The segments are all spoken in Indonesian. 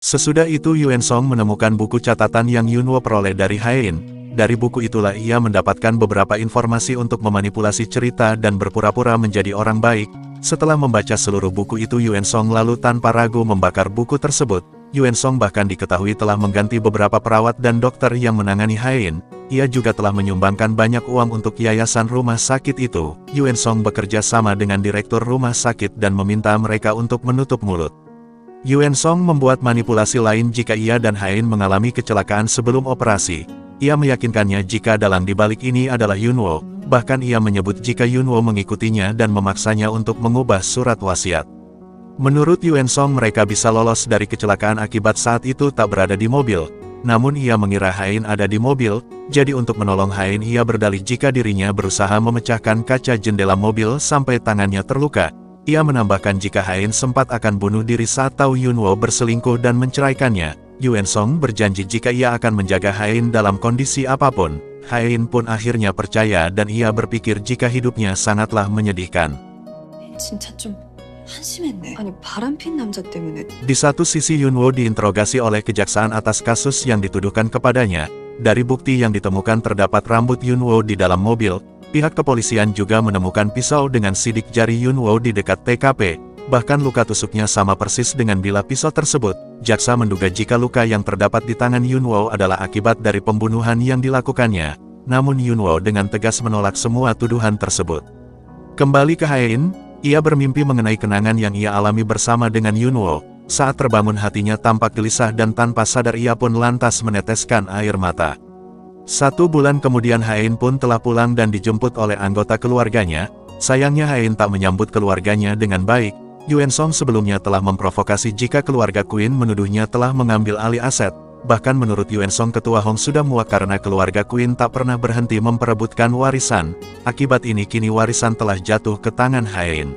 Sesudah itu Yuen Song menemukan buku catatan yang Yunwo peroleh dari Haein. Dari buku itulah ia mendapatkan beberapa informasi untuk memanipulasi cerita dan berpura-pura menjadi orang baik. Setelah membaca seluruh buku itu Yuen Song lalu tanpa ragu membakar buku tersebut. Yuen Song bahkan diketahui telah mengganti beberapa perawat dan dokter yang menangani Haein. Ia juga telah menyumbangkan banyak uang untuk yayasan rumah sakit itu. Yuen Song bekerja sama dengan direktur rumah sakit dan meminta mereka untuk menutup mulut. Yuen Song membuat manipulasi lain jika ia dan Haein mengalami kecelakaan sebelum operasi. Ia meyakinkannya jika dalang dibalik ini adalah Yunwo, bahkan ia menyebut jika Yunwo mengikutinya dan memaksanya untuk mengubah surat wasiat. Menurut Yuen Song mereka bisa lolos dari kecelakaan akibat saat itu tak berada di mobil, namun ia mengira Haein ada di mobil, jadi untuk menolong Haein ia berdalih jika dirinya berusaha memecahkan kaca jendela mobil sampai tangannya terluka. Ia menambahkan jika Haein sempat akan bunuh diri saat tahu Yunwo berselingkuh dan menceraikannya. Yuen Song berjanji jika ia akan menjaga Haein dalam kondisi apapun. Haein pun akhirnya percaya dan ia berpikir jika hidupnya sangatlah menyedihkan. Di satu sisi Yunwo diinterogasi oleh kejaksaan atas kasus yang dituduhkan kepadanya. Dari bukti yang ditemukan terdapat rambut Yunwo di dalam mobil. Pihak kepolisian juga menemukan pisau dengan sidik jari Yunwo di dekat TKP. Bahkan luka tusuknya sama persis dengan bila pisau tersebut. Jaksa menduga jika luka yang terdapat di tangan Yunwo adalah akibat dari pembunuhan yang dilakukannya. Namun Yunwo dengan tegas menolak semua tuduhan tersebut. Kembali ke Haein, ia bermimpi mengenai kenangan yang ia alami bersama dengan Yunwo. Saat terbangun hatinya tampak gelisah dan tanpa sadar ia pun lantas meneteskan air mata. 1 bulan kemudian Haein pun telah pulang dan dijemput oleh anggota keluarganya. Sayangnya Haein tak menyambut keluarganya dengan baik. Yuen Song sebelumnya telah memprovokasi jika keluarga Queen menuduhnya telah mengambil alih aset. Bahkan menurut Yuen Song ketua Hong sudah muak karena keluarga Queen tak pernah berhenti memperebutkan warisan. Akibat ini kini warisan telah jatuh ke tangan Haein.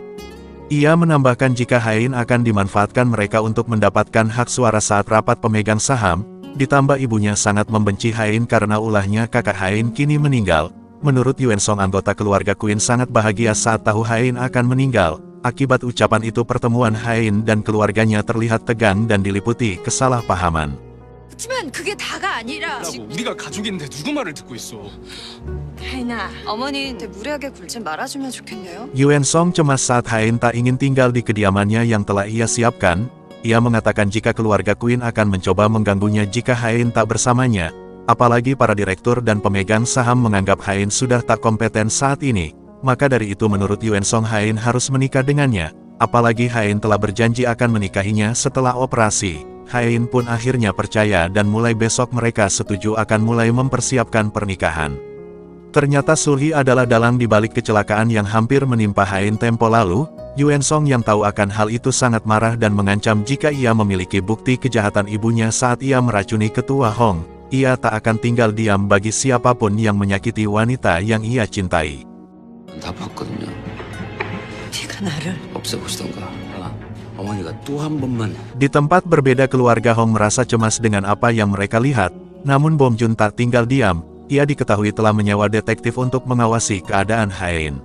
Ia menambahkan jika Haein akan dimanfaatkan mereka untuk mendapatkan hak suara saat rapat pemegang saham. Ditambah ibunya sangat membenci Haein karena ulahnya kakak Haein kini meninggal. Menurut Yuen Song anggota keluarga Queen sangat bahagia saat tahu Haein akan meninggal. Akibat ucapan itu pertemuan Haein dan keluarganya terlihat tegang dan diliputi kesalahpahaman. Yuen Song cemas saat Haein tak ingin tinggal di kediamannya yang telah ia siapkan. Ia mengatakan jika keluarga Queen akan mencoba mengganggunya jika Haein tak bersamanya. Apalagi para direktur dan pemegang saham menganggap Haein sudah tak kompeten saat ini. Maka dari itu menurut Yuen Song Haein harus menikah dengannya. Apalagi Haein telah berjanji akan menikahinya setelah operasi. Haein pun akhirnya percaya dan mulai besok mereka setuju akan mulai mempersiapkan pernikahan. Ternyata Sulhi adalah dalang di balik kecelakaan yang hampir menimpa Haein tempo lalu. Yuen Song yang tahu akan hal itu sangat marah dan mengancam jika ia memiliki bukti kejahatan ibunya saat ia meracuni ketua Hong. Ia tak akan tinggal diam bagi siapapun yang menyakiti wanita yang ia cintai. Di tempat berbeda keluarga Hong merasa cemas dengan apa yang mereka lihat. Namun Bom Jun tak tinggal diam. Ia diketahui telah menyewa detektif untuk mengawasi keadaan Haein.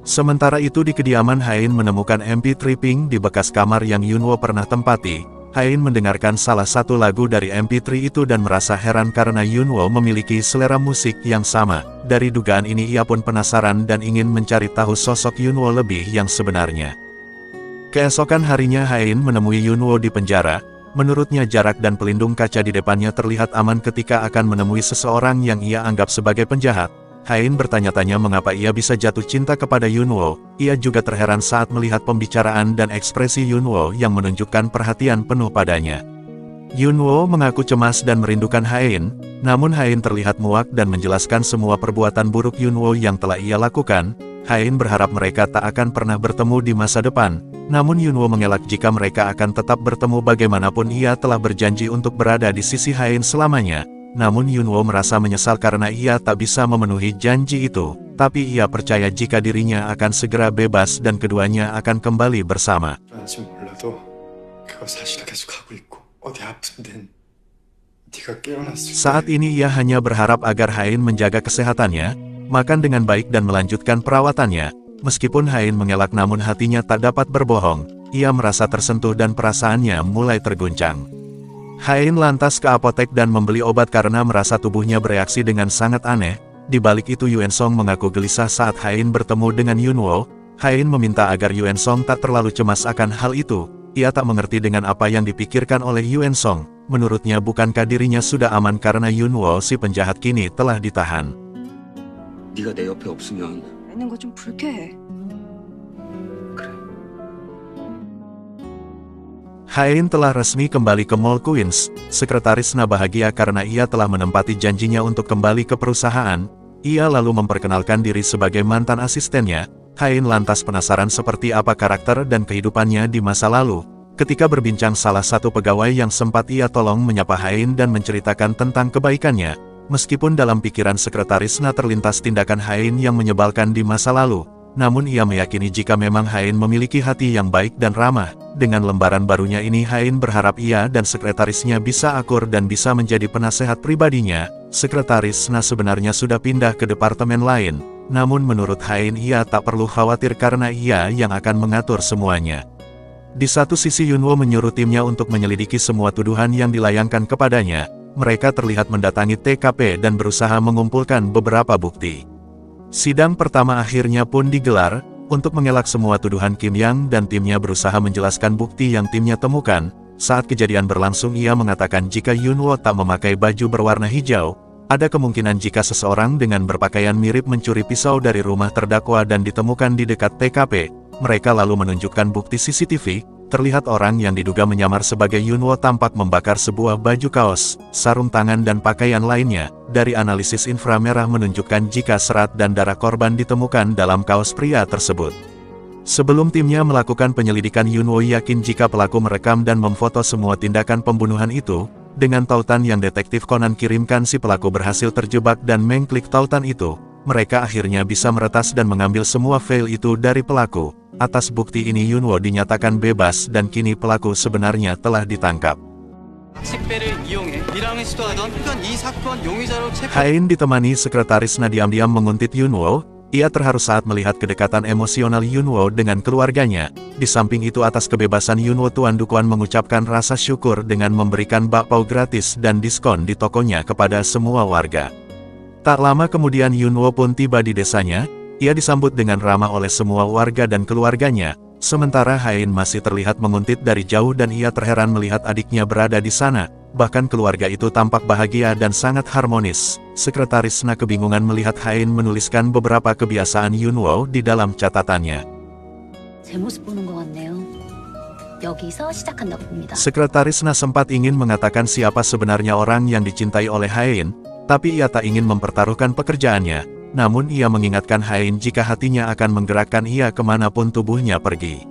Sementara itu di kediaman Haein menemukan MP3 Pink di bekas kamar yang Yunwo pernah tempati. Haein mendengarkan salah satu lagu dari MP3 itu dan merasa heran karena Yunwo memiliki selera musik yang sama. Dari dugaan ini ia pun penasaran dan ingin mencari tahu sosok Yunwo lebih yang sebenarnya. Keesokan harinya Haein menemui Yunwo di penjara. Menurutnya jarak dan pelindung kaca di depannya terlihat aman ketika akan menemui seseorang yang ia anggap sebagai penjahat. Haein bertanya-tanya mengapa ia bisa jatuh cinta kepada Yunwo. Ia juga terheran saat melihat pembicaraan dan ekspresi Yunwo yang menunjukkan perhatian penuh padanya. Yunwo mengaku cemas dan merindukan Haein, namun Haein terlihat muak dan menjelaskan semua perbuatan buruk Yunwo yang telah ia lakukan. Haein berharap mereka tak akan pernah bertemu di masa depan, namun Yunwo mengelak jika mereka akan tetap bertemu bagaimanapun ia telah berjanji untuk berada di sisi Haein selamanya. Namun Yunwo merasa menyesal karena ia tak bisa memenuhi janji itu, tapi ia percaya jika dirinya akan segera bebas dan keduanya akan kembali bersama. Saat ini ia hanya berharap agar Haein menjaga kesehatannya, makan dengan baik dan melanjutkan perawatannya. Meskipun Haein mengelak namun hatinya tak dapat berbohong, ia merasa tersentuh dan perasaannya mulai terguncang. Hain lantas ke apotek dan membeli obat karena merasa tubuhnya bereaksi dengan sangat aneh. Di balik itu Yuan Song mengaku gelisah saat Hain bertemu dengan Yunwo. Hain meminta agar Yuan Song tak terlalu cemas akan hal itu. Ia tak mengerti dengan apa yang dipikirkan oleh Yuan Song. Menurutnya bukankah dirinya sudah aman karena Yunwo si penjahat kini telah ditahan. 네가 내 옆에 없으면 있는 거 좀 불쾌해. Hain telah resmi kembali ke Mall Queens. Sekretaris Na bahagia karena ia telah menempati janjinya untuk kembali ke perusahaan. Ia lalu memperkenalkan diri sebagai mantan asistennya. Hain lantas penasaran seperti apa karakter dan kehidupannya di masa lalu. Ketika berbincang salah satu pegawai yang sempat ia tolong menyapa Hain dan menceritakan tentang kebaikannya. Meskipun dalam pikiran sekretaris Na terlintas tindakan Hain yang menyebalkan di masa lalu. Namun ia meyakini jika memang Hain memiliki hati yang baik dan ramah. Dengan lembaran barunya ini Hain berharap ia dan sekretarisnya bisa akur dan bisa menjadi penasehat pribadinya. Sekretaris Na sebenarnya sudah pindah ke departemen lain. Namun menurut Hain ia tak perlu khawatir karena ia yang akan mengatur semuanya. Di satu sisi Yunwo menyuruh timnya untuk menyelidiki semua tuduhan yang dilayangkan kepadanya. Mereka terlihat mendatangi TKP dan berusaha mengumpulkan beberapa bukti. Sidang pertama akhirnya pun digelar. Untuk mengelak semua tuduhan Kim Yang dan timnya berusaha menjelaskan bukti yang timnya temukan. Saat kejadian berlangsung ia mengatakan jika Yunwo tak memakai baju berwarna hijau, ada kemungkinan jika seseorang dengan berpakaian mirip mencuri pisau dari rumah terdakwa dan ditemukan di dekat TKP. Mereka lalu menunjukkan bukti CCTV, terlihat orang yang diduga menyamar sebagai Yunwo tampak membakar sebuah baju kaos, sarung tangan dan pakaian lainnya. Dari analisis inframerah menunjukkan jika serat dan darah korban ditemukan dalam kaos pria tersebut. Sebelum timnya melakukan penyelidikan Yunwo yakin jika pelaku merekam dan memfoto semua tindakan pembunuhan itu. Dengan tautan yang detektif Conan kirimkan si pelaku berhasil terjebak dan mengklik tautan itu. Mereka akhirnya bisa meretas dan mengambil semua file itu dari pelaku. Atas bukti ini Yunwo dinyatakan bebas dan kini pelaku sebenarnya telah ditangkap. Hain ditemani sekretaris Na diam-diam menguntit Yunwo. Ia terharu saat melihat kedekatan emosional Yunwo dengan keluarganya. Di samping itu atas kebebasan Yunwo Tuan Dukuan mengucapkan rasa syukur dengan memberikan bakpao gratis dan diskon di tokonya kepada semua warga. Tak lama kemudian Yunwo pun tiba di desanya. Ia disambut dengan ramah oleh semua warga dan keluarganya. Sementara Hain masih terlihat menguntit dari jauh dan ia terheran melihat adiknya berada di sana. Bahkan keluarga itu tampak bahagia dan sangat harmonis. Sekretaris Na kebingungan melihat Hain menuliskan beberapa kebiasaan Yunwo di dalam catatannya. Sekretaris Na sempat ingin mengatakan siapa sebenarnya orang yang dicintai oleh Hain, tapi ia tak ingin mempertaruhkan pekerjaannya. Namun ia mengingatkan Hain jika hatinya akan menggerakkan ia kemanapun tubuhnya pergi.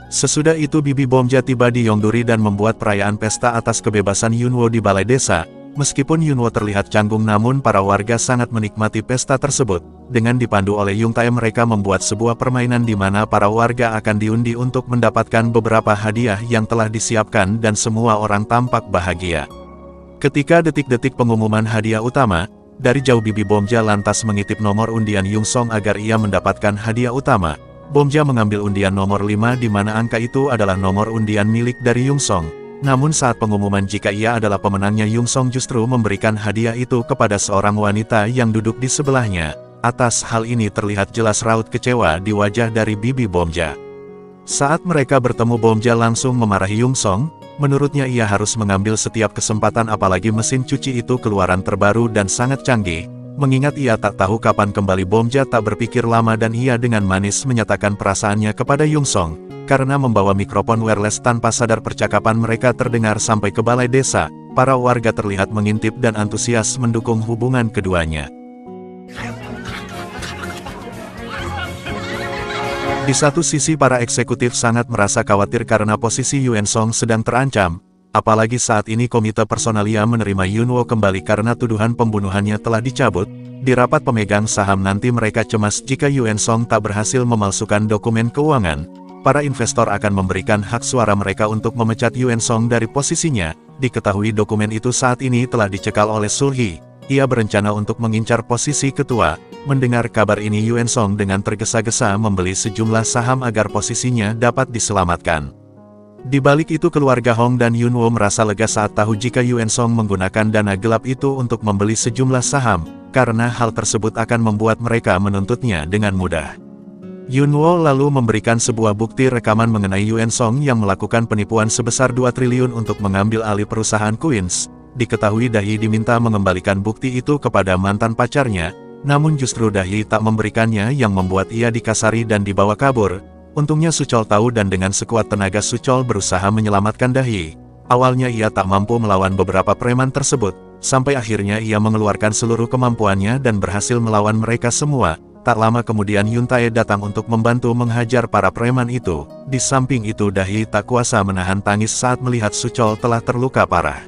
Sesudah itu Bibi Bomja tiba di Yongduri dan membuat perayaan pesta atas kebebasan Yunwo di balai desa. Meskipun Yunwo terlihat canggung namun para warga sangat menikmati pesta tersebut. Dengan dipandu oleh Yung Tae mereka membuat sebuah permainan di mana para warga akan diundi untuk mendapatkan beberapa hadiah yang telah disiapkan dan semua orang tampak bahagia. Ketika detik-detik pengumuman hadiah utama, dari jauh Bibi Bomja lantas mengintip nomor undian Yung Song agar ia mendapatkan hadiah utama. Bomja mengambil undian nomor 5 di mana angka itu adalah nomor undian milik dari Yung Song. Namun saat pengumuman jika ia adalah pemenangnya Yung Song justru memberikan hadiah itu kepada seorang wanita yang duduk di sebelahnya. Atas hal ini terlihat jelas raut kecewa di wajah dari Bibi Bomja. Saat mereka bertemu Bomja langsung memarahi Yung Song. Menurutnya ia harus mengambil setiap kesempatan apalagi mesin cuci itu keluaran terbaru dan sangat canggih. Mengingat ia tak tahu kapan kembali Bomja tak berpikir lama dan ia dengan manis menyatakan perasaannya kepada Yung Song. Karena membawa mikrofon wireless tanpa sadar percakapan mereka terdengar sampai ke balai desa. Para warga terlihat mengintip dan antusias mendukung hubungan keduanya. Di satu sisi para eksekutif sangat merasa khawatir karena posisi Yuan Song sedang terancam, apalagi saat ini komite personalia menerima Yunwo kembali karena tuduhan pembunuhannya telah dicabut. Di rapat pemegang saham nanti mereka cemas jika Yuan Song tak berhasil memalsukan dokumen keuangan. Para investor akan memberikan hak suara mereka untuk memecat Yuan Song dari posisinya. Diketahui dokumen itu saat ini telah dicekal oleh Sulhi. Ia berencana untuk mengincar posisi ketua. Mendengar kabar ini Yuan Song dengan tergesa-gesa membeli sejumlah saham agar posisinya dapat diselamatkan. Di balik itu keluarga Hong dan Yunwo merasa lega saat tahu jika Yuen Song menggunakan dana gelap itu untuk membeli sejumlah saham, karena hal tersebut akan membuat mereka menuntutnya dengan mudah. Yunwo lalu memberikan sebuah bukti rekaman mengenai Yuen Song yang melakukan penipuan sebesar 2 triliun untuk mengambil alih perusahaan Queens. Diketahui Dahi diminta mengembalikan bukti itu kepada mantan pacarnya, namun justru Dahi tak memberikannya yang membuat ia dikasari dan dibawa kabur. Untungnya Suchol tahu dan dengan sekuat tenaga Suchol berusaha menyelamatkan Dahi. Awalnya ia tak mampu melawan beberapa preman tersebut, sampai akhirnya ia mengeluarkan seluruh kemampuannya dan berhasil melawan mereka semua. Tak lama kemudian Yuntae datang untuk membantu menghajar para preman itu. Di samping itu Dahi tak kuasa menahan tangis saat melihat Suchol telah terluka parah.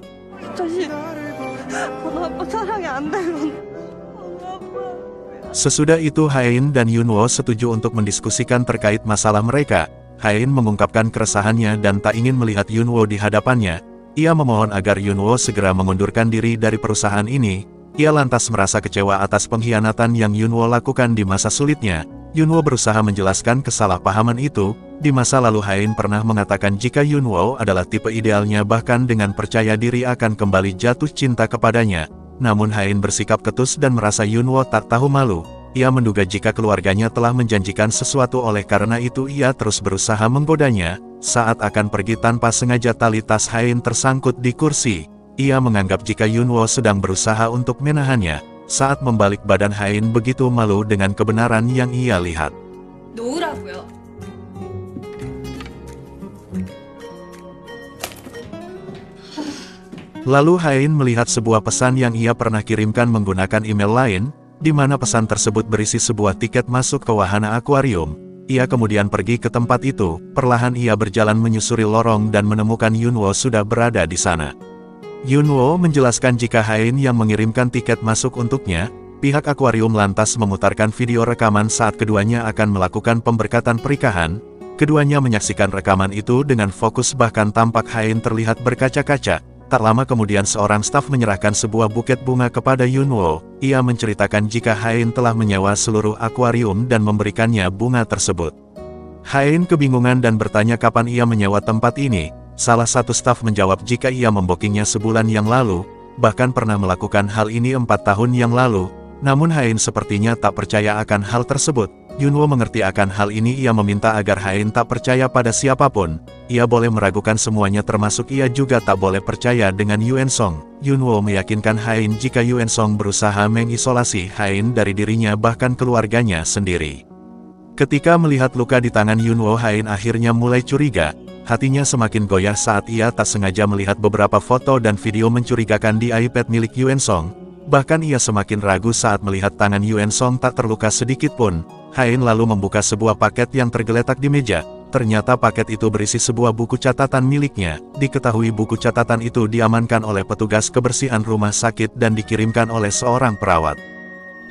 Sesudah itu Haein dan Yunwo setuju untuk mendiskusikan terkait masalah mereka. Haein mengungkapkan keresahannya dan tak ingin melihat Yunwo di hadapannya. Ia memohon agar Yunwo segera mengundurkan diri dari perusahaan ini. Ia lantas merasa kecewa atas pengkhianatan yang Yunwo lakukan di masa sulitnya. Yunwo berusaha menjelaskan kesalahpahaman itu. Di masa lalu Haein pernah mengatakan jika Yunwo adalah tipe idealnya, bahkan dengan percaya diri akan kembali jatuh cinta kepadanya. Namun Haein bersikap ketus dan merasa Yunwo tak tahu malu. Ia menduga jika keluarganya telah menjanjikan sesuatu, oleh karena itu ia terus berusaha menggodanya. Saat akan pergi tanpa sengaja tali tas Haein tersangkut di kursi. Ia menganggap jika Yunwo sedang berusaha untuk menahannya. Saat membalik badan Haein begitu malu dengan kebenaran yang ia lihat. Lalu Haein melihat sebuah pesan yang ia pernah kirimkan menggunakan email lain, di mana pesan tersebut berisi sebuah tiket masuk ke wahana akuarium. Ia kemudian pergi ke tempat itu. Perlahan ia berjalan menyusuri lorong dan menemukan Yunwo sudah berada di sana. Yunwo menjelaskan jika Haein yang mengirimkan tiket masuk untuknya. Pihak akuarium lantas memutarkan video rekaman saat keduanya akan melakukan pemberkatan pernikahan. Keduanya menyaksikan rekaman itu dengan fokus, bahkan tampak Haein terlihat berkaca-kaca. Tak lama kemudian seorang staf menyerahkan sebuah buket bunga kepada Yunwo. Ia menceritakan jika Haein telah menyewa seluruh akuarium dan memberikannya bunga tersebut. Haein kebingungan dan bertanya kapan ia menyewa tempat ini. Salah satu staf menjawab jika ia membokingnya sebulan yang lalu, bahkan pernah melakukan hal ini 4 tahun yang lalu. Namun Haein sepertinya tak percaya akan hal tersebut. Yunwo mengerti akan hal ini. Ia meminta agar Haein tak percaya pada siapapun. Ia boleh meragukan semuanya, termasuk ia juga tak boleh percaya dengan Yuen Song. Yunwo meyakinkan Haein jika Yuen Song berusaha mengisolasi Haein dari dirinya, bahkan keluarganya sendiri. Ketika melihat luka di tangan Yunwo, Haein akhirnya mulai curiga. Hatinya semakin goyah saat ia tak sengaja melihat beberapa foto dan video mencurigakan di iPad milik Yuen Song. Bahkan ia semakin ragu saat melihat tangan Yuen Song tak terluka sedikit pun. Haein lalu membuka sebuah paket yang tergeletak di meja. Ternyata paket itu berisi sebuah buku catatan miliknya. Diketahui buku catatan itu diamankan oleh petugas kebersihan rumah sakit dan dikirimkan oleh seorang perawat.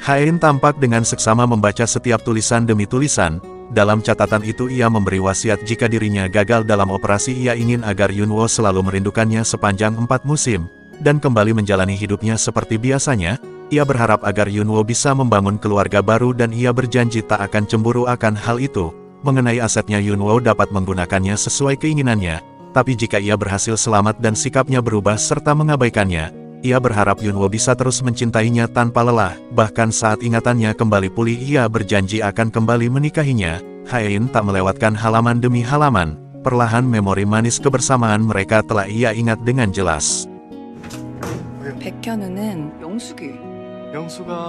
Haein tampak dengan seksama membaca setiap tulisan demi tulisan. Dalam catatan itu ia memberi wasiat jika dirinya gagal dalam operasi, ia ingin agar Yunwo selalu merindukannya sepanjang 4 musim, dan kembali menjalani hidupnya seperti biasanya. Ia berharap agar Yunwo bisa membangun keluarga baru dan ia berjanji tak akan cemburu akan hal itu. Mengenai asetnya, Yunwo dapat menggunakannya sesuai keinginannya, tapi jika ia berhasil selamat dan sikapnya berubah serta mengabaikannya, ia berharap Yunwo bisa terus mencintainya tanpa lelah. Bahkan saat ingatannya kembali pulih, ia berjanji akan kembali menikahinya. Haein tak melewatkan halaman demi halaman. Perlahan memori manis kebersamaan mereka telah ia ingat dengan jelas. 백현우는 영수가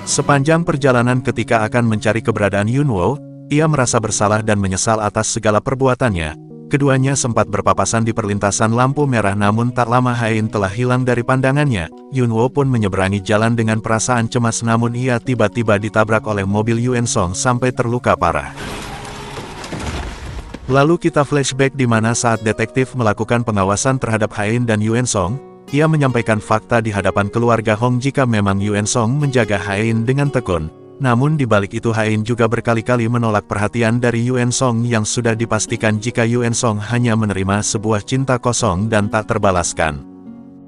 Sepanjang perjalanan ketika akan mencari keberadaan Yunwo, ia merasa bersalah dan menyesal atas segala perbuatannya. Keduanya sempat berpapasan di perlintasan lampu merah, namun tak lama Haein telah hilang dari pandangannya. Yunwo pun menyeberangi jalan dengan perasaan cemas, namun ia tiba-tiba ditabrak oleh mobil Yuen Song sampai terluka parah. Lalu kita flashback di mana saat detektif melakukan pengawasan terhadap Haein dan Yuen Song, ia menyampaikan fakta di hadapan keluarga Hong jika memang Yuen Song menjaga Haein dengan tekun. Namun di balik itu Haein juga berkali-kali menolak perhatian dari Yuen Song yang sudah dipastikan jika Yuen Song hanya menerima sebuah cinta kosong dan tak terbalaskan.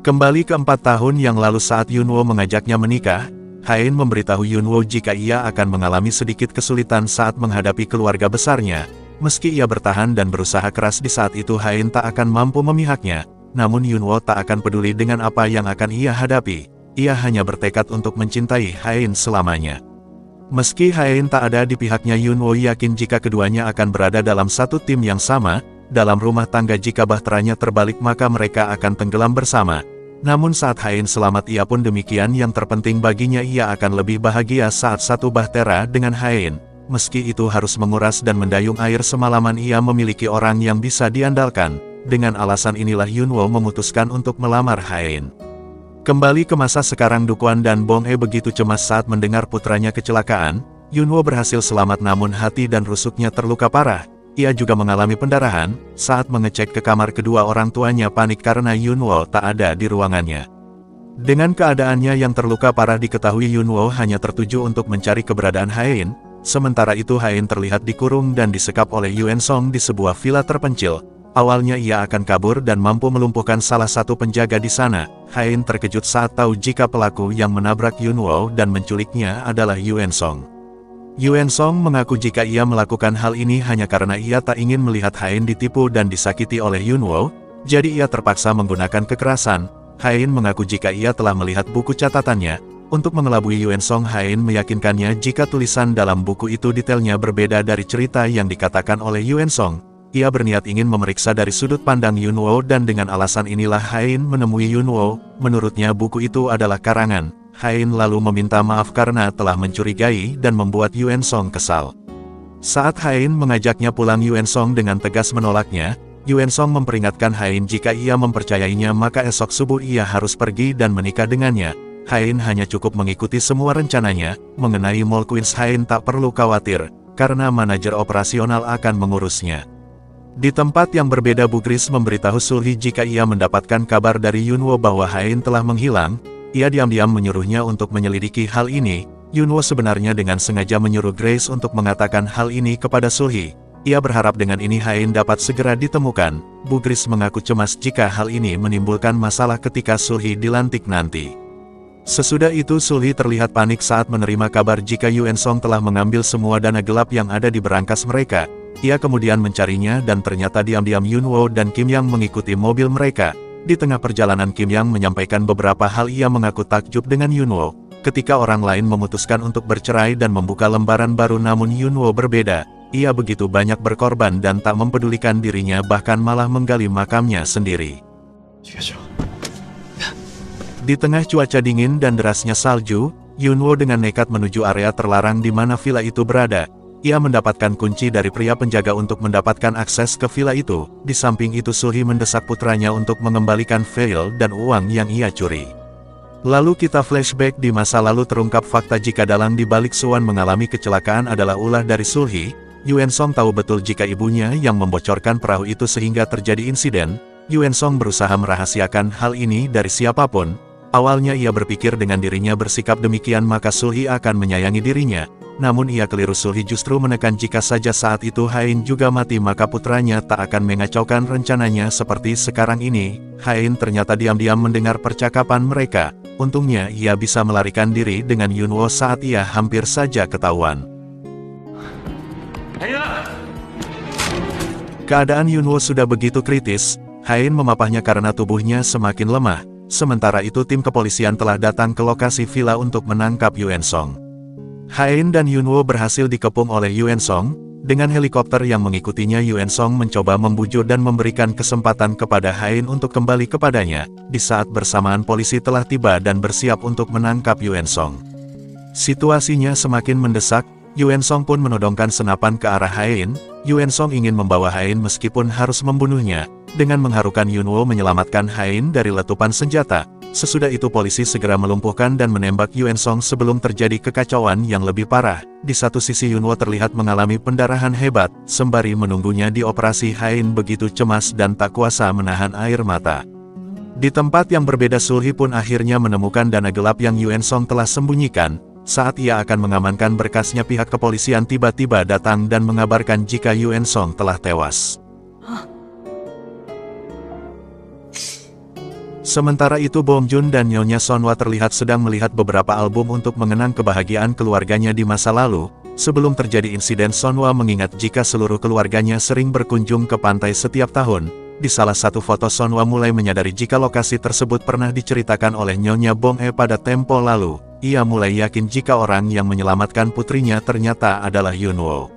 Kembali ke 4 tahun yang lalu saat Yunwo mengajaknya menikah, Haein memberitahu Yunwo jika ia akan mengalami sedikit kesulitan saat menghadapi keluarga besarnya. Meski ia bertahan dan berusaha keras di saat itu Hain tak akan mampu memihaknya, namun Yunwo tak akan peduli dengan apa yang akan ia hadapi. Ia hanya bertekad untuk mencintai Hain selamanya. Meski Hain tak ada di pihaknya, Yunwo yakin jika keduanya akan berada dalam satu tim yang sama, dalam rumah tangga. Jika bahteranya terbalik maka mereka akan tenggelam bersama. Namun saat Hain selamat ia pun demikian, yang terpenting baginya ia akan lebih bahagia saat satu bahtera dengan Hain. Meski itu harus menguras dan mendayung air semalaman, ia memiliki orang yang bisa diandalkan. Dengan alasan inilah Yunwo memutuskan untuk melamar Hain. Kembali ke masa sekarang, Dukwon dan Bong-e begitu cemas saat mendengar putranya kecelakaan. Yunwo berhasil selamat namun hati dan rusuknya terluka parah. Ia juga mengalami pendarahan. Saat mengecek ke kamar, kedua orang tuanya panik karena Yunwo tak ada di ruangannya. Dengan keadaannya yang terluka parah, diketahui Yunwo hanya tertuju untuk mencari keberadaan Hain. Sementara itu Hain terlihat dikurung dan disekap oleh Yuen Song di sebuah villa terpencil. Awalnya ia akan kabur dan mampu melumpuhkan salah satu penjaga di sana. Hain terkejut saat tahu jika pelaku yang menabrak Yunwo dan menculiknya adalah Yuen Song. Yuen Song mengaku jika ia melakukan hal ini hanya karena ia tak ingin melihat Hain ditipu dan disakiti oleh Yunwo, jadi ia terpaksa menggunakan kekerasan. Hain mengaku jika ia telah melihat buku catatannya. Untuk mengelabui Yuen Song, Hain meyakinkannya jika tulisan dalam buku itu detailnya berbeda dari cerita yang dikatakan oleh Yuen Song. Ia berniat ingin memeriksa dari sudut pandang Yunwo dan dengan alasan inilah Hain menemui Yunwo. Menurutnya buku itu adalah karangan. Hain lalu meminta maaf karena telah mencurigai dan membuat Yuen Song kesal. Saat Hain mengajaknya pulang, Yuen Song dengan tegas menolaknya. Yuen Song memperingatkan Hain jika ia mempercayainya maka esok subuh ia harus pergi dan menikah dengannya. Hain hanya cukup mengikuti semua rencananya. Mengenai Mall Queens, Hain tak perlu khawatir, karena manajer operasional akan mengurusnya. Di tempat yang berbeda, Bu Gris memberitahu Sulhi jika ia mendapatkan kabar dari Yunwo bahwa Hain telah menghilang. Ia diam-diam menyuruhnya untuk menyelidiki hal ini. Yunwo sebenarnya dengan sengaja menyuruh Grace untuk mengatakan hal ini kepada Sulhi. Ia berharap dengan ini Hain dapat segera ditemukan. Bu Gris mengaku cemas jika hal ini menimbulkan masalah ketika Sulhi dilantik nanti. Sesudah itu Sulhi terlihat panik saat menerima kabar jika Yuen Song telah mengambil semua dana gelap yang ada di berangkas mereka. Ia kemudian mencarinya dan ternyata diam-diam Yunwo dan Kim Yang mengikuti mobil mereka. Di tengah perjalanan Kim Yang menyampaikan beberapa hal. Ia mengaku takjub dengan Yunwo. Ketika orang lain memutuskan untuk bercerai dan membuka lembaran baru, namun Yunwo berbeda. Ia begitu banyak berkorban dan tak mempedulikan dirinya, bahkan malah menggali makamnya sendiri. Di tengah cuaca dingin dan derasnya salju, Yunwo dengan nekat menuju area terlarang di mana villa itu berada. Ia mendapatkan kunci dari pria penjaga untuk mendapatkan akses ke villa itu. Di samping itu Sulhi mendesak putranya untuk mengembalikan veil dan uang yang ia curi. Lalu kita flashback di masa lalu, terungkap fakta jika dalang di balik Suan mengalami kecelakaan adalah ulah dari Sulhi. Yuen Song tahu betul jika ibunya yang membocorkan perahu itu sehingga terjadi insiden. Yuen Song berusaha merahasiakan hal ini dari siapapun. Awalnya ia berpikir dengan dirinya bersikap demikian maka Sulhi akan menyayangi dirinya. Namun ia keliru. Sulhi justru menekan jika saja saat itu Hain juga mati maka putranya tak akan mengacaukan rencananya seperti sekarang ini. Hain ternyata diam-diam mendengar percakapan mereka. Untungnya ia bisa melarikan diri dengan Yunwo saat ia hampir saja ketahuan. Keadaan Yunwo sudah begitu kritis. Hain memapahnya karena tubuhnya semakin lemah. Sementara itu tim kepolisian telah datang ke lokasi villa untuk menangkap Yuen Song. Hain dan Yunwo berhasil dikepung oleh Yuen Song. Dengan helikopter yang mengikutinya, Yuen Song mencoba membujuk dan memberikan kesempatan kepada Hain untuk kembali kepadanya. Di saat bersamaan polisi telah tiba dan bersiap untuk menangkap Yuen Song. Situasinya semakin mendesak. Yuen Song pun menodongkan senapan ke arah Hain. Yuen Song ingin membawa Hain meskipun harus membunuhnya. Dengan mengharukan, Yunwo menyelamatkan Hain dari letupan senjata. Sesudah itu polisi segera melumpuhkan dan menembak Yuen Song sebelum terjadi kekacauan yang lebih parah. Di satu sisi Yunwo terlihat mengalami pendarahan hebat. Sembari menunggunya di operasi, Hain begitu cemas dan tak kuasa menahan air mata. Di tempat yang berbeda, Sulhi pun akhirnya menemukan dana gelap yang Yuen Song telah sembunyikan. Saat ia akan mengamankan berkasnya, pihak kepolisian tiba-tiba datang dan mengabarkan jika Yuen Song telah tewas. Sementara itu Bong Joon dan Nyonya Sonwa terlihat sedang melihat beberapa album untuk mengenang kebahagiaan keluarganya di masa lalu. Sebelum terjadi insiden, Sonwa mengingat jika seluruh keluarganya sering berkunjung ke pantai setiap tahun. Di salah satu foto, Sonwa mulai menyadari jika lokasi tersebut pernah diceritakan oleh Nyonya Bong-e pada tempo lalu. Ia mulai yakin jika orang yang menyelamatkan putrinya ternyata adalah Yunwo.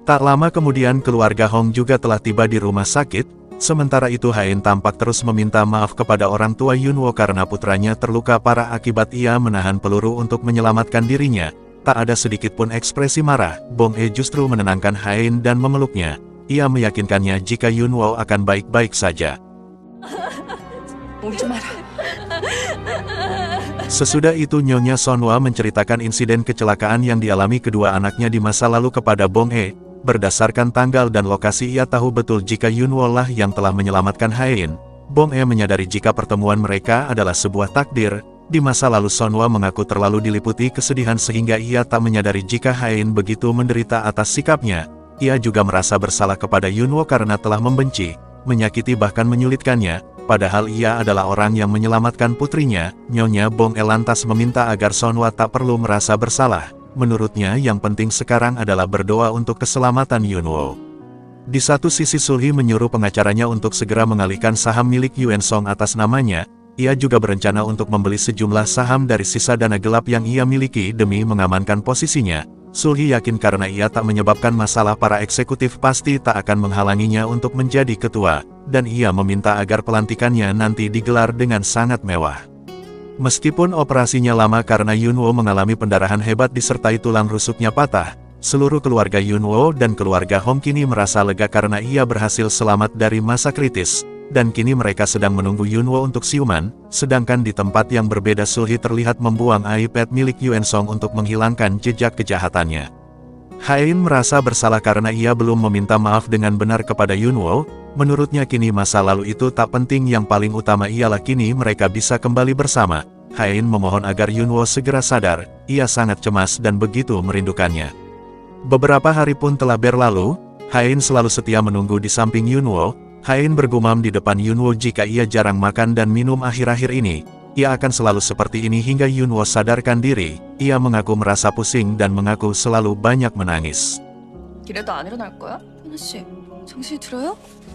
Tak lama kemudian keluarga Hong juga telah tiba di rumah sakit. Sementara itu Hain tampak terus meminta maaf kepada orang tua Yunwo karena putranya terluka parah akibat ia menahan peluru untuk menyelamatkan dirinya. Tak ada sedikit pun ekspresi marah, Bong-e justru menenangkan Hain dan memeluknya. Ia meyakinkannya jika Yunwo akan baik-baik saja. Sesudah itu Nyonya Sonwa menceritakan insiden kecelakaan yang dialami kedua anaknya di masa lalu kepada Bong-e. Berdasarkan tanggal dan lokasi ia tahu betul jika Yunwo lah yang telah menyelamatkan Hain. Bong-e menyadari jika pertemuan mereka adalah sebuah takdir. Di masa lalu Sonwa mengaku terlalu diliputi kesedihan sehingga ia tak menyadari jika Hain begitu menderita atas sikapnya. Ia juga merasa bersalah kepada Yunwo karena telah membenci, menyakiti bahkan menyulitkannya, padahal ia adalah orang yang menyelamatkan putrinya. Nyonya Bong-e lantas meminta agar Sonwa tak perlu merasa bersalah. Menurutnya yang penting sekarang adalah berdoa untuk keselamatan Yunwo. Di satu sisi Sulhi menyuruh pengacaranya untuk segera mengalihkan saham milik Yuen Song atas namanya. Ia juga berencana untuk membeli sejumlah saham dari sisa dana gelap yang ia miliki demi mengamankan posisinya. Sulhi yakin karena ia tak menyebabkan masalah, para eksekutif pasti tak akan menghalanginya untuk menjadi ketua, dan ia meminta agar pelantikannya nanti digelar dengan sangat mewah. Meskipun operasinya lama karena Yunwo mengalami pendarahan hebat disertai tulang rusuknya patah, seluruh keluarga Yunwo dan keluarga Hong kini merasa lega karena ia berhasil selamat dari masa kritis. Dan kini mereka sedang menunggu Yunwo untuk siuman, sedangkan di tempat yang berbeda Sulhi terlihat membuang iPad milik Yuen Song untuk menghilangkan jejak kejahatannya. Hain merasa bersalah karena ia belum meminta maaf dengan benar kepada Yunwo. Menurutnya kini masa lalu itu tak penting, yang paling utama ialah kini mereka bisa kembali bersama. Hain memohon agar Yunwo segera sadar, ia sangat cemas dan begitu merindukannya. Beberapa hari pun telah berlalu, Hain selalu setia menunggu di samping Yunwo. Hain bergumam di depan Yunwo jika ia jarang makan dan minum akhir-akhir ini. Ia akan selalu seperti ini hingga Yunwo sadarkan diri. Ia mengaku merasa pusing dan mengaku selalu banyak menangis.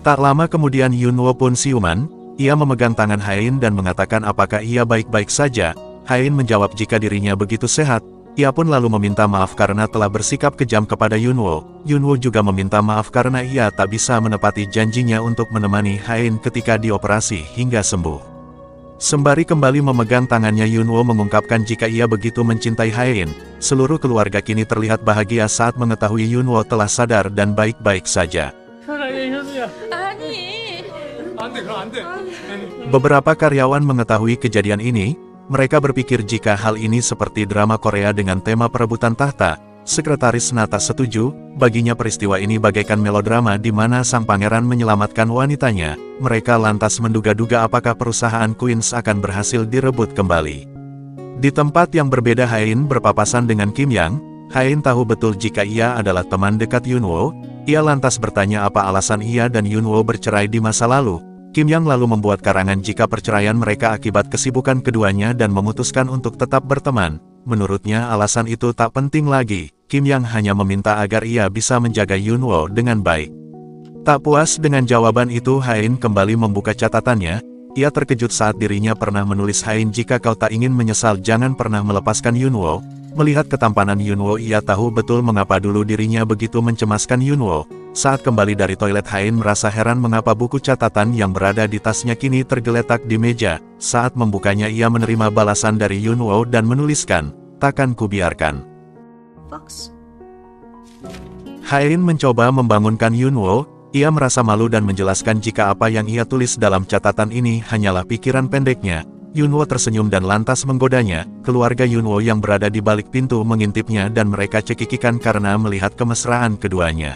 Tak lama kemudian Yunwo pun siuman. Ia memegang tangan Hain dan mengatakan apakah ia baik-baik saja. Hain menjawab jika dirinya begitu sehat. Ia pun lalu meminta maaf karena telah bersikap kejam kepada Yunwo. Yunwo juga meminta maaf karena ia tak bisa menepati janjinya untuk menemani Hain ketika dioperasi hingga sembuh. Sembari kembali memegang tangannya, Yunwo mengungkapkan jika ia begitu mencintai Hain. Seluruh keluarga kini terlihat bahagia saat mengetahui Yunwo telah sadar dan baik-baik saja. Beberapa karyawan mengetahui kejadian ini. Mereka berpikir jika hal ini seperti drama Korea dengan tema perebutan tahta. Sekretaris Nata setuju, baginya peristiwa ini bagaikan melodrama di mana sang pangeran menyelamatkan wanitanya. Mereka lantas menduga-duga apakah perusahaan Queens akan berhasil direbut kembali. Di tempat yang berbeda Hain berpapasan dengan Kim Yang. Hain tahu betul jika ia adalah teman dekat Yunwo. Ia lantas bertanya apa alasan ia dan Yunwo bercerai di masa lalu. Kim Yang lalu membuat karangan jika perceraian mereka akibat kesibukan keduanya dan memutuskan untuk tetap berteman. Menurutnya alasan itu tak penting lagi. Kim Yang hanya meminta agar ia bisa menjaga Yunwo dengan baik. Tak puas dengan jawaban itu, Hain kembali membuka catatannya. Ia terkejut saat dirinya pernah menulis, Hain, jika kau tak ingin menyesal jangan pernah melepaskan Yunwo. Melihat ketampanan Yunwo, ia tahu betul mengapa dulu dirinya begitu mencemaskan Yunwo. Saat kembali dari toilet, Hain merasa heran mengapa buku catatan yang berada di tasnya kini tergeletak di meja. Saat membukanya ia menerima balasan dari Yunwo dan menuliskan, "Takkan kubiarkan." Fox. Hain mencoba membangunkan Yunwo. Ia merasa malu dan menjelaskan jika apa yang ia tulis dalam catatan ini hanyalah pikiran pendeknya. Yunwo tersenyum dan lantas menggodanya. Keluarga Yunwo yang berada di balik pintu mengintipnya dan mereka cekikikan karena melihat kemesraan keduanya.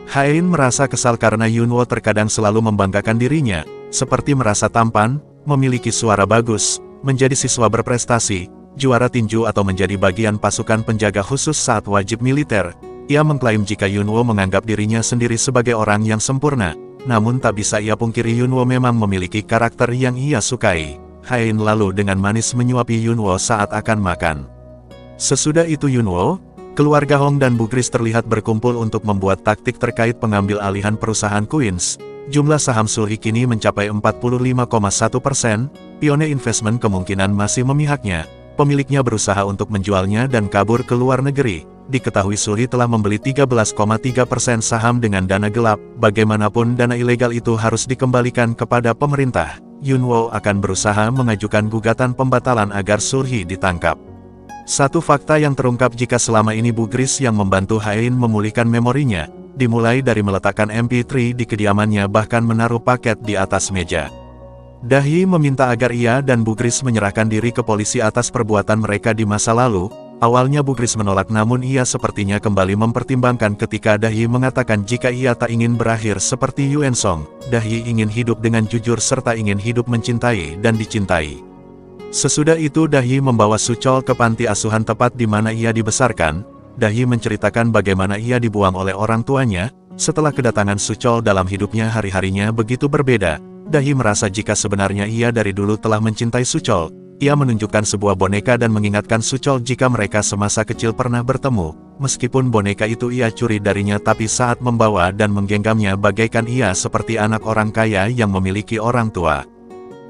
Hain merasa kesal karena Yunwo terkadang selalu membanggakan dirinya, seperti merasa tampan, memiliki suara bagus, menjadi siswa berprestasi, juara tinju atau menjadi bagian pasukan penjaga khusus saat wajib militer. Ia mengklaim jika Yunwo menganggap dirinya sendiri sebagai orang yang sempurna, namun tak bisa ia pungkiri Yunwo memang memiliki karakter yang ia sukai. Hain lalu dengan manis menyuapi Yunwo saat akan makan. Sesudah itu Yunwo Keluarga Hong dan Bugris terlihat berkumpul untuk membuat taktik terkait pengambil alihan perusahaan Queens. Jumlah saham Sulhi kini mencapai 45,1%, Pione Investment kemungkinan masih memihaknya. Pemiliknya berusaha untuk menjualnya dan kabur ke luar negeri. Diketahui Sulhi telah membeli 13,3% saham dengan dana gelap. Bagaimanapun dana ilegal itu harus dikembalikan kepada pemerintah. Yunwo akan berusaha mengajukan gugatan pembatalan agar Sulhi ditangkap. Satu fakta yang terungkap jika selama ini Bugris yang membantu Haein memulihkan memorinya, dimulai dari meletakkan MP3 di kediamannya bahkan menaruh paket di atas meja. Dahi meminta agar ia dan Bugris menyerahkan diri ke polisi atas perbuatan mereka di masa lalu. Awalnya Bugris menolak namun ia sepertinya kembali mempertimbangkan ketika Dahi mengatakan jika ia tak ingin berakhir seperti Yuen Song. Dahi ingin hidup dengan jujur serta ingin hidup mencintai dan dicintai. Sesudah itu Dahi membawa Suchol ke panti asuhan tepat di mana ia dibesarkan. Dahi menceritakan bagaimana ia dibuang oleh orang tuanya. Setelah kedatangan Suchol dalam hidupnya hari-harinya begitu berbeda, Dahi merasa jika sebenarnya ia dari dulu telah mencintai Suchol. Ia menunjukkan sebuah boneka dan mengingatkan Suchol jika mereka semasa kecil pernah bertemu. Meskipun boneka itu ia curi darinya tapi saat membawa dan menggenggamnya bagaikan ia seperti anak orang kaya yang memiliki orang tua.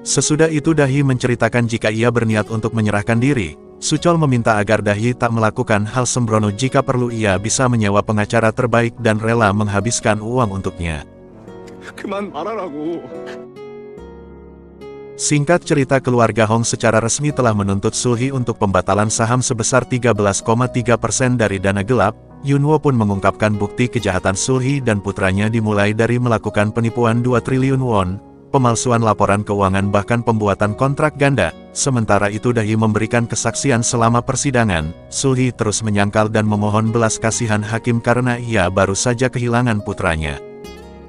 Sesudah itu Dahi menceritakan jika ia berniat untuk menyerahkan diri. Suchol meminta agar Dahi tak melakukan hal sembrono jika perlu ia bisa menyewa pengacara terbaik dan rela menghabiskan uang untuknya. 그만 말하라고. Singkat cerita keluarga Hong secara resmi telah menuntut Sulhi untuk pembatalan saham sebesar 13,3% dari dana gelap. Yunwo pun mengungkapkan bukti kejahatan Sulhi dan putranya dimulai dari melakukan penipuan 2 triliun won. Pemalsuan laporan keuangan bahkan pembuatan kontrak ganda. Sementara itu Dahi memberikan kesaksian selama persidangan. Sulhi terus menyangkal dan memohon belas kasihan hakim karena ia baru saja kehilangan putranya.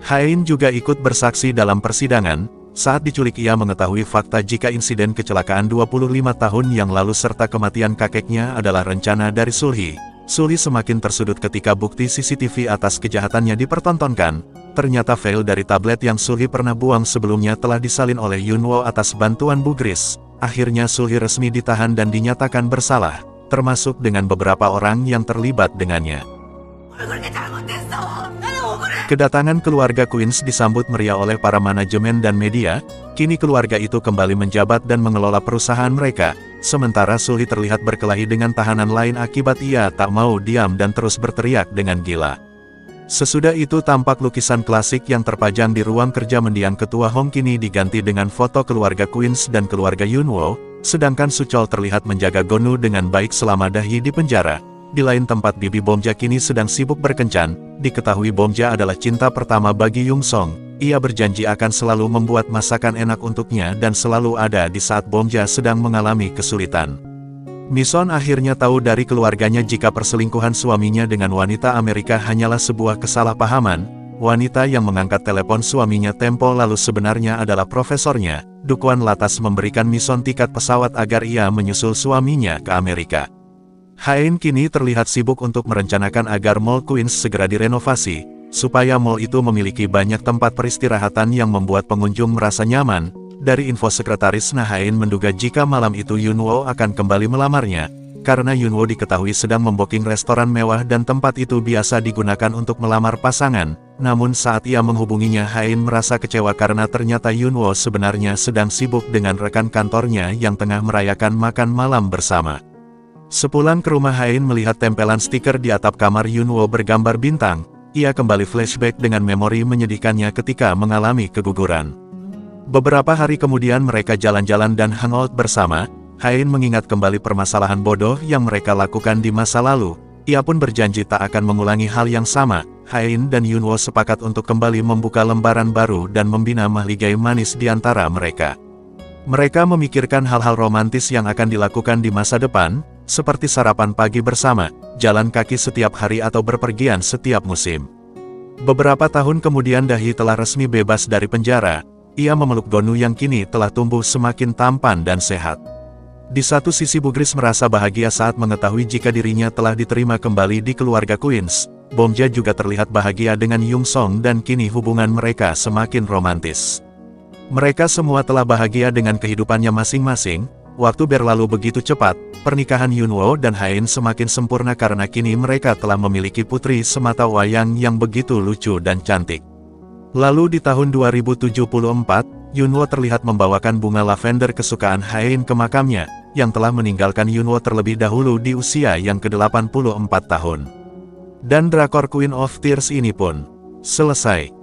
Haein juga ikut bersaksi dalam persidangan. Saat diculik ia mengetahui fakta jika insiden kecelakaan 25 tahun yang lalu serta kematian kakeknya adalah rencana dari Sulhi. Sulhi semakin tersudut ketika bukti CCTV atas kejahatannya dipertontonkan. Ternyata file dari tablet yang Sulhi pernah buang sebelumnya telah disalin oleh Yunwo atas bantuan Bugris. Akhirnya Sulhi resmi ditahan dan dinyatakan bersalah, termasuk dengan beberapa orang yang terlibat dengannya. Kedatangan keluarga Queens disambut meriah oleh para manajemen dan media. Kini keluarga itu kembali menjabat dan mengelola perusahaan mereka. Sementara Sulhi terlihat berkelahi dengan tahanan lain akibat ia tak mau diam dan terus berteriak dengan gila. Sesudah itu tampak lukisan klasik yang terpajang di ruang kerja mendiang ketua Hong kini diganti dengan foto keluarga Queens dan keluarga Yunwo, sedangkan Suchol terlihat menjaga Gonu dengan baik selama Dahi di penjara. Di lain tempat bibi Bomja kini sedang sibuk berkencan. Diketahui Bomja adalah cinta pertama bagi Yung Song. Ia berjanji akan selalu membuat masakan enak untuknya dan selalu ada di saat Bomja sedang mengalami kesulitan. Mison akhirnya tahu dari keluarganya jika perselingkuhan suaminya dengan wanita Amerika hanyalah sebuah kesalahpahaman. Wanita yang mengangkat telepon suaminya tempo lalu sebenarnya adalah profesornya. Dukuan lantas memberikan Mison tiket pesawat agar ia menyusul suaminya ke Amerika. Haein kini terlihat sibuk untuk merencanakan agar Mall Queens segera direnovasi, supaya mall itu memiliki banyak tempat peristirahatan yang membuat pengunjung merasa nyaman. Dari info sekretaris Haein menduga jika malam itu Yunwo akan kembali melamarnya, karena Yunwo diketahui sedang memboking restoran mewah dan tempat itu biasa digunakan untuk melamar pasangan. Namun saat ia menghubunginya Haein merasa kecewa karena ternyata Yunwo sebenarnya sedang sibuk dengan rekan kantornya yang tengah merayakan makan malam bersama. Sepulang ke rumah Haein melihat tempelan stiker di atap kamar Yunwo bergambar bintang. Ia kembali flashback dengan memori menyedihkannya ketika mengalami keguguran. Beberapa hari kemudian mereka jalan-jalan dan hangout bersama. Haein mengingat kembali permasalahan bodoh yang mereka lakukan di masa lalu. Ia pun berjanji tak akan mengulangi hal yang sama. Haein dan Yunwo sepakat untuk kembali membuka lembaran baru dan membina mahligai manis di antara mereka. Mereka memikirkan hal-hal romantis yang akan dilakukan di masa depan, seperti sarapan pagi bersama, jalan kaki setiap hari atau berpergian setiap musim. Beberapa tahun kemudian Dahi telah resmi bebas dari penjara. Ia memeluk Gonu yang kini telah tumbuh semakin tampan dan sehat. Di satu sisi Bugris merasa bahagia saat mengetahui jika dirinya telah diterima kembali di keluarga Queens. Bomja juga terlihat bahagia dengan Yung Song dan kini hubungan mereka semakin romantis. Mereka semua telah bahagia dengan kehidupannya masing-masing. Waktu berlalu begitu cepat, pernikahan Yunwoo dan Hain semakin sempurna karena kini mereka telah memiliki putri semata wayang yang begitu lucu dan cantik. Lalu di tahun 2074, Yunwoo terlihat membawakan bunga lavender kesukaan Hain ke makamnya, yang telah meninggalkan Yunwoo terlebih dahulu di usia yang ke-84 tahun. Dan drakor Queen of Tears ini pun selesai.